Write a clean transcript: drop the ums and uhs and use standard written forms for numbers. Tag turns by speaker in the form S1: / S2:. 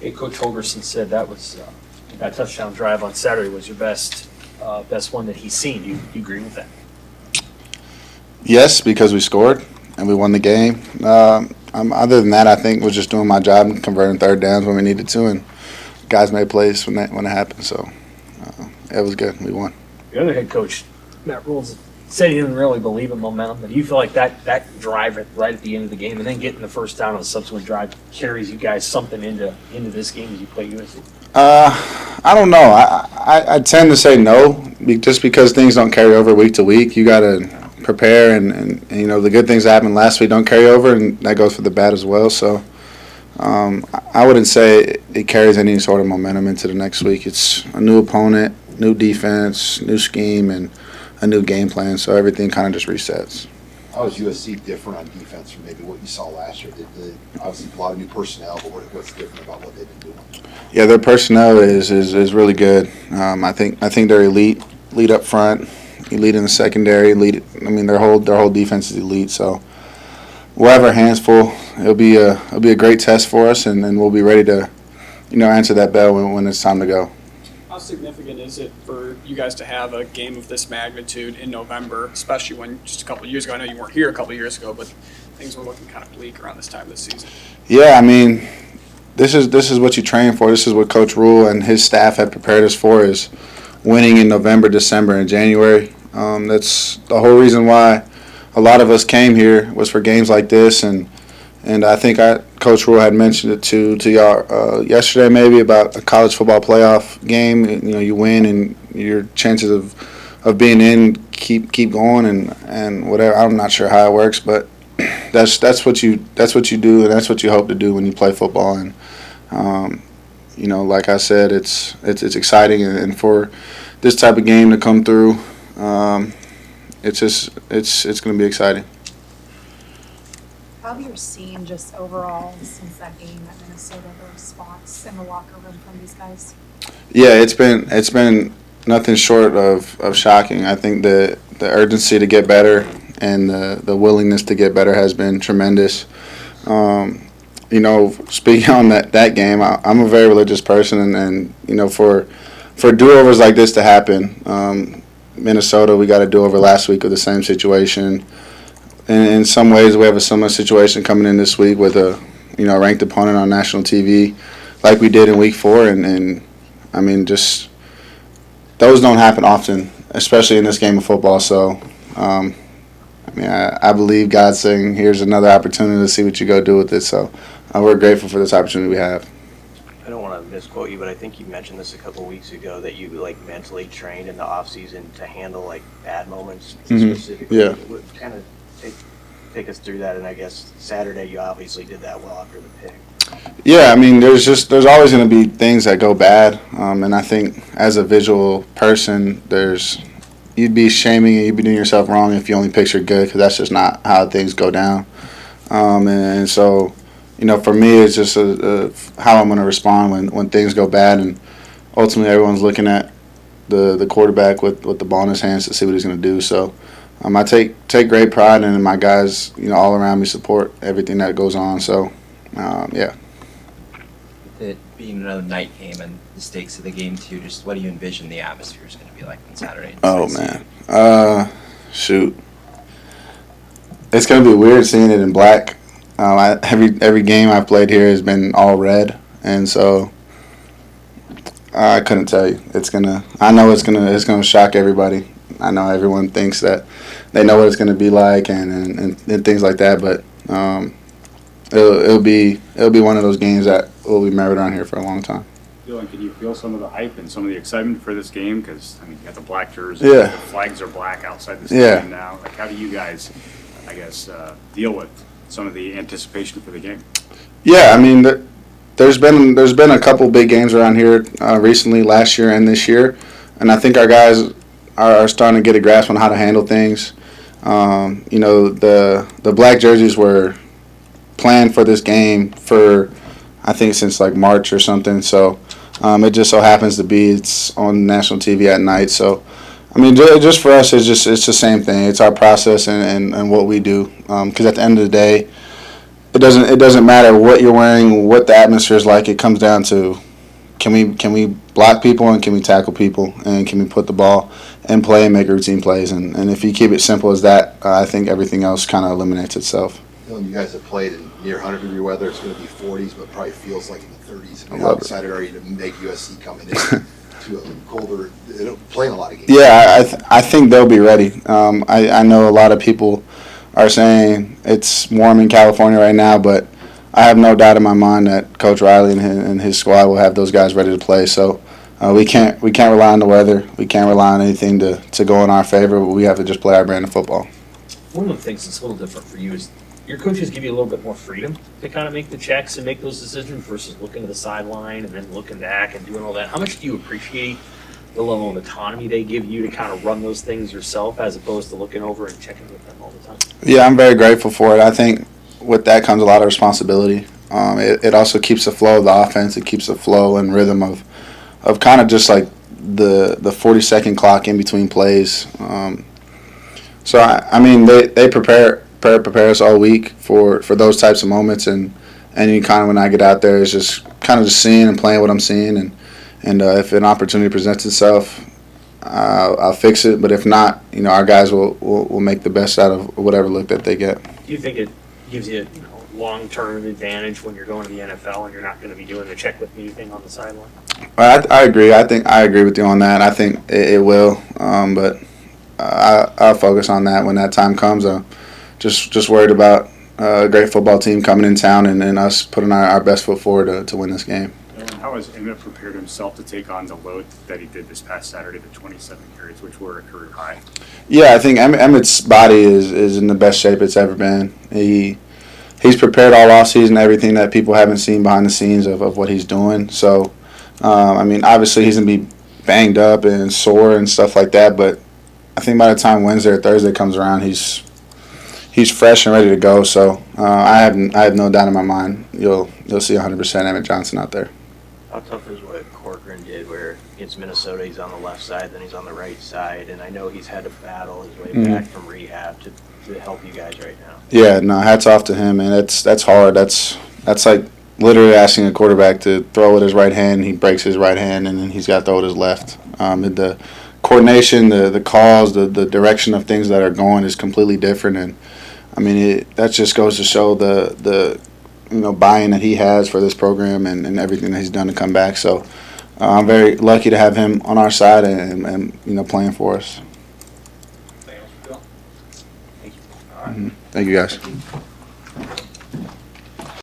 S1: Hey, Coach Holgerson said that was that touchdown drive on Saturday was your best one that he's seen. Do you agree with that?
S2: Yes, because we scored and we won the game. Other than that, I think was just doing my job and converting third downs when we needed to, and guys made plays when it happened. So it was good. We won.
S1: The other head coach, Matt Rules, said he didn't really believe in momentum, but do you feel like that drive right at the end of the game and then getting the first down on the subsequent drive carries you guys something into this game as you play USC?
S2: I don't know. I tend to say no, just because things don't carry over week to week. You got to prepare, and the good things that happened last week don't carry over, and that goes for the bad as well. So I wouldn't say it carries any sort of momentum into the next week. It's a new opponent, new defense, new scheme, and a new game plan. So everything kind of just resets.
S3: How is USC different on defense from maybe what you saw last year? Obviously a lot of new personnel, but what's different about what they've been doing?
S2: Yeah, their personnel is really good. I think they're elite up front, elite in the secondary, elite. I mean, their whole defense is elite. So we'll have our hands full. It'll be a great test for us, and we'll be ready to answer that bell when it's time to go.
S4: How significant is it for you guys to have a game of this magnitude in November, especially when just a couple of years ago, I know you weren't here a couple of years ago, but things were looking kind of bleak around this time this season? Yeah,
S2: I mean, this is what you train for. This is what Coach Rule and his staff have prepared us for, is winning in November, December, and January. That's the whole reason why a lot of us came here, was for games like this, and I think Coach Rule had mentioned it to y'all yesterday maybe about a college football playoff game. You win, and your chances of being in keep going and whatever. I'm not sure how it works, but that's what you do, and that's what you hope to do when you play football. And like I said, it's exciting, and for this type of game to come through, it's going to be exciting.
S5: How have you seen just overall since that game at Minnesota, the response in the locker room from these guys?
S2: Yeah, it's been nothing short of shocking. I think the urgency to get better and the willingness to get better has been tremendous. Speaking on that game, I'm a very religious person, and for do-overs like this to happen, Minnesota, we got a do-over last week with the same situation. And in some ways, we have a similar situation coming in this week with a ranked opponent on national TV, like we did in Week 4. And I mean, just those don't happen often, especially in this game of football. So, I believe God's saying, here's another opportunity to see what you go do with it. So, we're grateful for this opportunity we have.
S6: I don't want to misquote you, but I think you mentioned this a couple of weeks ago, that you mentally trained in the off season to handle bad moments specifically.
S2: Yeah.
S6: What kind of take us through that? And I guess Saturday you obviously did that well after the pick.
S2: Yeah, I mean, there's always going to be things that go bad, and I think as a visual person, you'd be shaming and you'd be doing yourself wrong if you only picture good, because that's just not how things go down. And so, for me, it's just how I'm going to respond when things go bad, and ultimately everyone's looking at the quarterback with the ball in his hands to see what he's going to do. So I take great pride in, and my guys, all around me support everything that goes on. So, yeah.
S7: It being another night game and the stakes of the game too, just what do you envision the atmosphere is going to be like on Saturday?
S2: Oh man, shoot, it's going to be weird seeing it in black. Every game I've played here has been all red, and so I couldn't tell you. I know it's gonna shock everybody. I know everyone thinks that they know what it's gonna be like and things like that, but it'll be one of those games that will be remembered around here for a long time.
S8: Dylan, can you feel some of the hype and some of the excitement for this game? Because you got the black jersey,
S2: yeah.
S8: The flags are black outside the stadium now. How do you guys, deal with some of the anticipation for the game?
S2: Yeah, I mean, there's been a couple big games around here recently, last year and this year, and I think our guys are starting to get a grasp on how to handle things. The black jerseys were planned for this game for, I think, since March or something. So it just so happens to be it's on national TV at night. So I mean, just for us, it's the same thing. It's our process and what we do. Because at the end of the day, it doesn't matter what you're wearing, what the atmosphere is like. It comes down to can we block people and can we tackle people and can we put the ball in play and make routine plays. And if you keep it simple as that, I think everything else kind of eliminates itself.
S3: You guys have played in near 100-degree weather. It's going to be 40s, but probably feels like in the 30s.
S2: I
S3: How
S2: love it.
S3: excited are you to make USC coming in to a colder, playing a lot of games?
S2: Yeah, I think they'll be ready. I know a lot of people are saying it's warm in California right now, but I have no doubt in my mind that Coach Riley and his squad will have those guys ready to play. So we can't rely on the weather. We can't rely on anything to go in our favor. But we have to just play our brand of football.
S1: One of the things that's a little different for you is your coaches give you a little bit more freedom to kind of make the checks and make those decisions versus looking to the sideline and then looking back and doing all that. How much do you appreciate the level of autonomy they give you to kind of run those things yourself as opposed to looking over and checking with them all the time?
S2: Yeah, I'm very grateful for it. I think with that comes a lot of responsibility. It also keeps the flow of the offense. It keeps the flow and rhythm of kind of just like the 40-second clock in between plays. So I mean they prepare us all week for those types of moments, and you kind of when I get out there it's just kind of just seeing and playing what I'm seeing, and if an opportunity presents itself, I'll fix it. But if not, our guys will make the best out of whatever look that they get.
S1: Do you think it gives you long-term advantage when you're going to the NFL and you're not going to be doing the check with me thing on the sideline?
S2: I agree. I think I agree with you on that. I think it will, but I'll focus on that when that time comes. Just worried about a great football team coming in town and us putting our best foot forward to win this game.
S8: How has Emmett prepared himself to take on the load that he did this past Saturday, the 27 carries, which were a career high?
S2: Yeah, I think Emmett's body is in the best shape it's ever been. He's prepared all offseason, everything that people haven't seen behind the scenes of what he's doing. So, I mean, obviously he's going to be banged up and sore and stuff like that, but I think by the time Wednesday or Thursday comes around, he's fresh and ready to go. So I have no doubt in my mind you'll see 100% Emmett Johnson out there.
S6: How tough is what Corcoran did where against Minnesota he's on the left side, then he's on the right side, and I know he's had to battle his way back from rehab to help you guys right now.
S2: Yeah, no, hats off to him, and that's hard. That's like literally asking a quarterback to throw with his right hand, he breaks his right hand, and then he's got to throw with his left. The coordination, the calls, the direction of things that are going is completely different, and I mean that just goes to show the buy-in that he has for this program and everything that he's done to come back. So I'm very lucky to have him on our side and playing for us.
S1: Thank you.
S2: Thank you, guys.